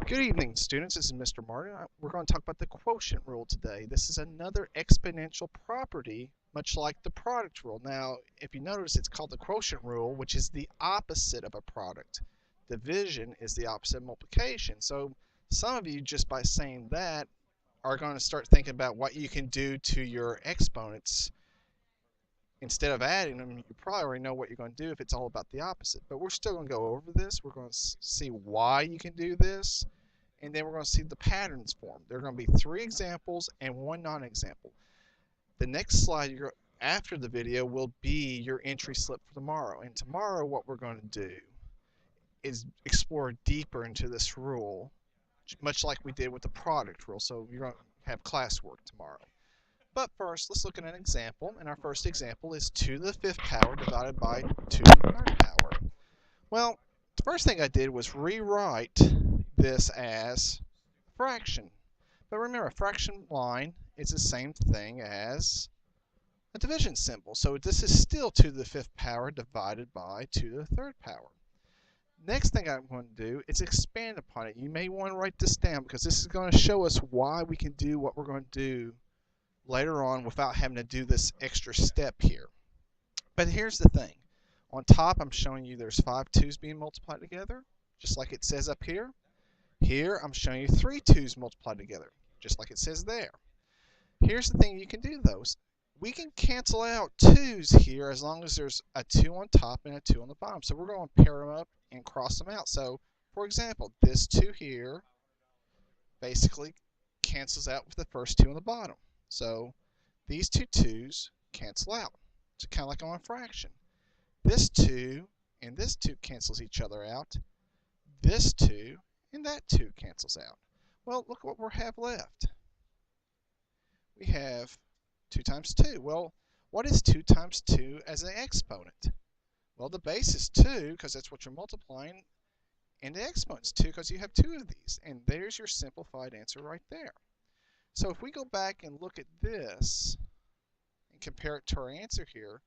Good evening, students. This is Mr. Martin. We're going to talk about the quotient rule today. This is another exponential property, much like the product rule. Now, if you notice, it's called the quotient rule, which is the opposite of a product. Division is the opposite of multiplication. So some of you, just by saying that, are going to start thinking about what you can do to your exponents. Instead of adding them, you probably already know what you're going to do if it's all about the opposite. But we're still going to go over this. We're going to see why you can do this, and then we're going to see the patterns form. There are going to be 3 examples and 1 non-example. The next slide after the video will be your entry slip for tomorrow. And tomorrow what we're going to do is explore deeper into this rule, much like we did with the product rule. So you're going to have classwork tomorrow. But first, let's look at an example. And our first example is 2 to the 5th power divided by 2 to the 3rd power. Well, the first thing I did was rewrite this as fraction. But remember, a fraction line is the same thing as a division symbol. So this is still 2 to the 5th power divided by 2 to the 3rd power. Next thing I'm going to do is expand upon it. You may want to write this down because this is going to show us why we can do what we're going to do later on without having to do this extra step here. But here's the thing. On top, I'm showing you there's 5 2's being multiplied together, just like it says up here. Here, I'm showing you 3 2's multiplied together, just like it says there. Here's the thing you can do, though. We can cancel out 2's here as long as there's a 2 on top and a 2 on the bottom. So we're going to pair them up and cross them out. So, for example, this 2 here basically cancels out with the first 2 on the bottom. So these 2 2's cancel out. It's kind of like on a fraction. This 2 and this 2 cancels each other out. This 2 and that 2 cancels out. Well, look what we have left. We have 2 times 2. Well, what is 2 times 2 as an exponent? Well, the base is 2 because that's what you're multiplying, and the exponent's 2 because you have 2 of these. And there's your simplified answer right there. So if we go back and look at this and compare it to our answer here,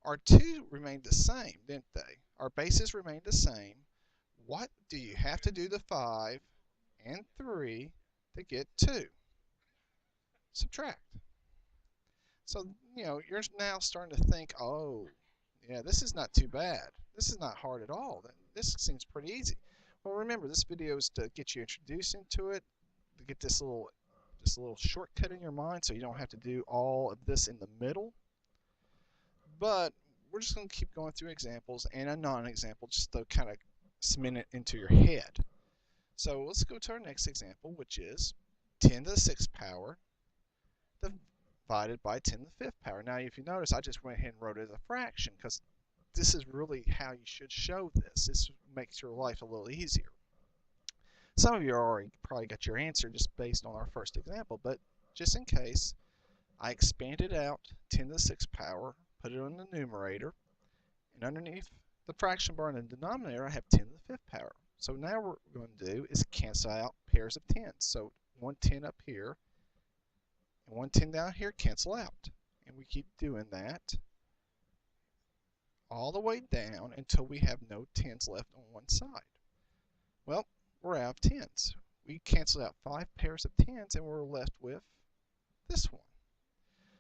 our 2 remained the same, didn't they? Our bases remained the same. What do you have to do to 5 and 3 to get 2? Subtract. So, you're now starting to think, oh, yeah, this is not too bad. This is not hard at all. This seems pretty easy. Well, remember, this video is to get you introduced into it, to get this little shortcut in your mind so you don't have to do all of this in the middle. But we're just going to keep going through examples and a non-example just to kind of cement it into your head. So let's go to our next example, which is 10 to the 6th power divided by 10 to the 5th power. Now, if you notice, I just went ahead and wrote it as a fraction because this is really how you should show this. This makes your life a little easier. Some of you already probably got your answer just based on our first example, but just in case, I expanded out 10 to the 6th power, put it on the numerator, and underneath the fraction bar in the denominator, I have 10 to the 5th power. So now what we're going to do is cancel out pairs of 10s. So 1 10 up here and 1 10 down here cancel out. And we keep doing that all the way down until we have no 10s left on one side. Well, we're out of 10s. We canceled out 5 pairs of 10s and we're left with this one.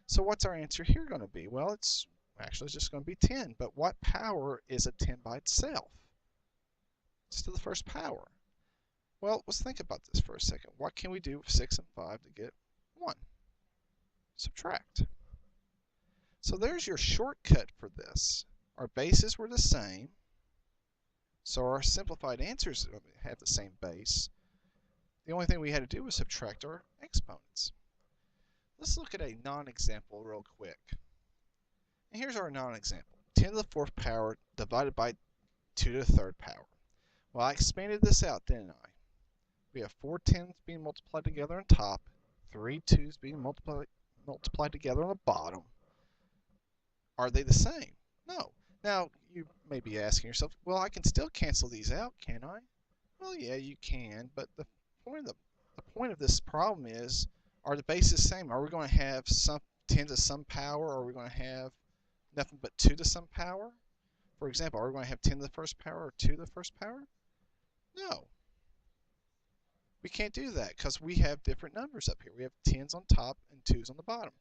So what's our answer here going to be? Well, it's actually just going to be 10. But what power is a 10 by itself? It's to the 1st power. Well, let's think about this for a second. What can we do with 6 and 5 to get 1? Subtract. So there's your shortcut for this. Our bases were the same, so our simplified answers have the same base. The only thing we had to do was subtract our exponents. Let's look at a non-example real quick. And here's our non-example. 10 to the 4th power divided by 2 to the 3rd power. Well, I expanded this out, didn't I? We have 4 10s being multiplied together on top, 3 2's being multiplied together on the bottom. Are they the same? No. Now, you may be asking yourself, well, I can still cancel these out, can I? Well, yeah, you can, but the point of this problem is, are the bases the same? Are we going to have some 10 to some power, or are we going to have nothing but 2 to some power? For example, are we going to have 10 to the 1st power or 2 to the 1st power? No. We can't do that because we have different numbers up here. We have 10s on top and 2's on the bottom.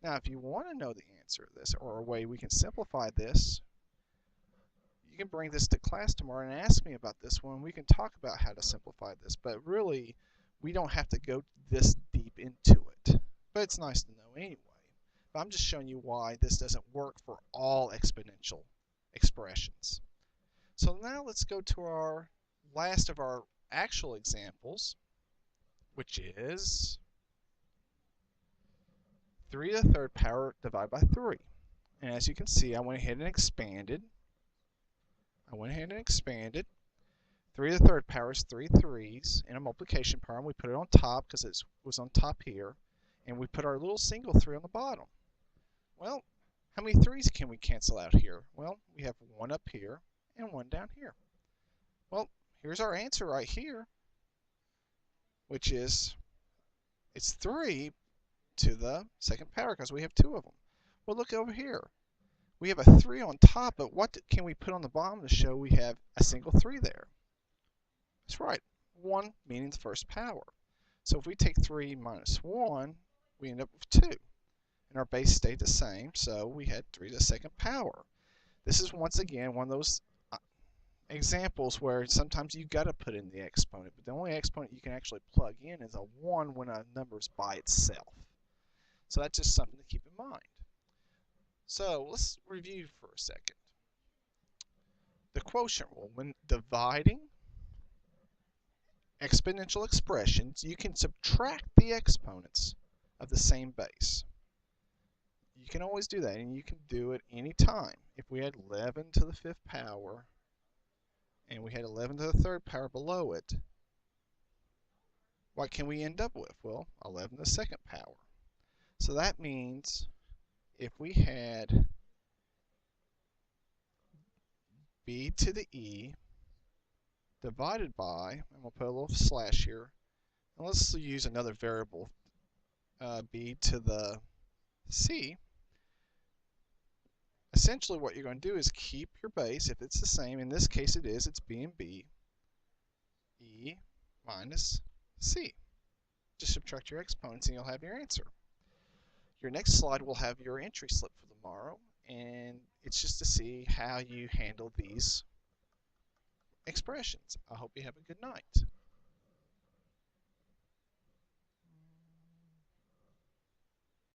Now, if you want to know the answer to this or a way we can simplify this, you can bring this to class tomorrow and ask me about this one. We can talk about how to simplify this, but really, we don't have to go this deep into it. But it's nice to know anyway. But I'm just showing you why this doesn't work for all exponential expressions. So now let's go to our last of our actual examples, which is 3 to the third power divided by 3. And as you can see, I went ahead and expanded. 3 to the third power is 3 3's in a multiplication power, and we put it on top because it was on top here. And we put our little single 3 on the bottom. Well, how many 3's can we cancel out here? Well, we have 1 up here and 1 down here. Well, here's our answer right here, which is it's 3 to the second power because we have 2 of them. Well, look over here. We have a 3 on top, but what can we put on the bottom to show we have a single 3 there? That's right, 1 meaning the first power. So if we take 3 minus 1, we end up with 2. And our base stayed the same, so we had 3 to the second power. This is once again one of those examples where sometimes you got to put in the exponent, but the only exponent you can actually plug in is a 1 when a number is by itself. So that's just something to keep in mind. So let's review for a second. The quotient rule, when dividing exponential expressions, you can subtract the exponents of the same base. You can always do that, and you can do it anytime. If we had 11 to the 5th power, and we had 11 to the 3rd power below it, what can we end up with? Well, 11 to the 2nd power. So that means if we had b to the e divided by, and we'll put a little slash here, and let's use another variable, b to the c. Essentially what you're going to do is keep your base, if it's the same, in this case it is, it's b and b, e minus c. Just subtract your exponents and you'll have your answer. Your next slide will have your entry slip for tomorrow, and it's just to see how you handle these expressions. I hope you have a good night.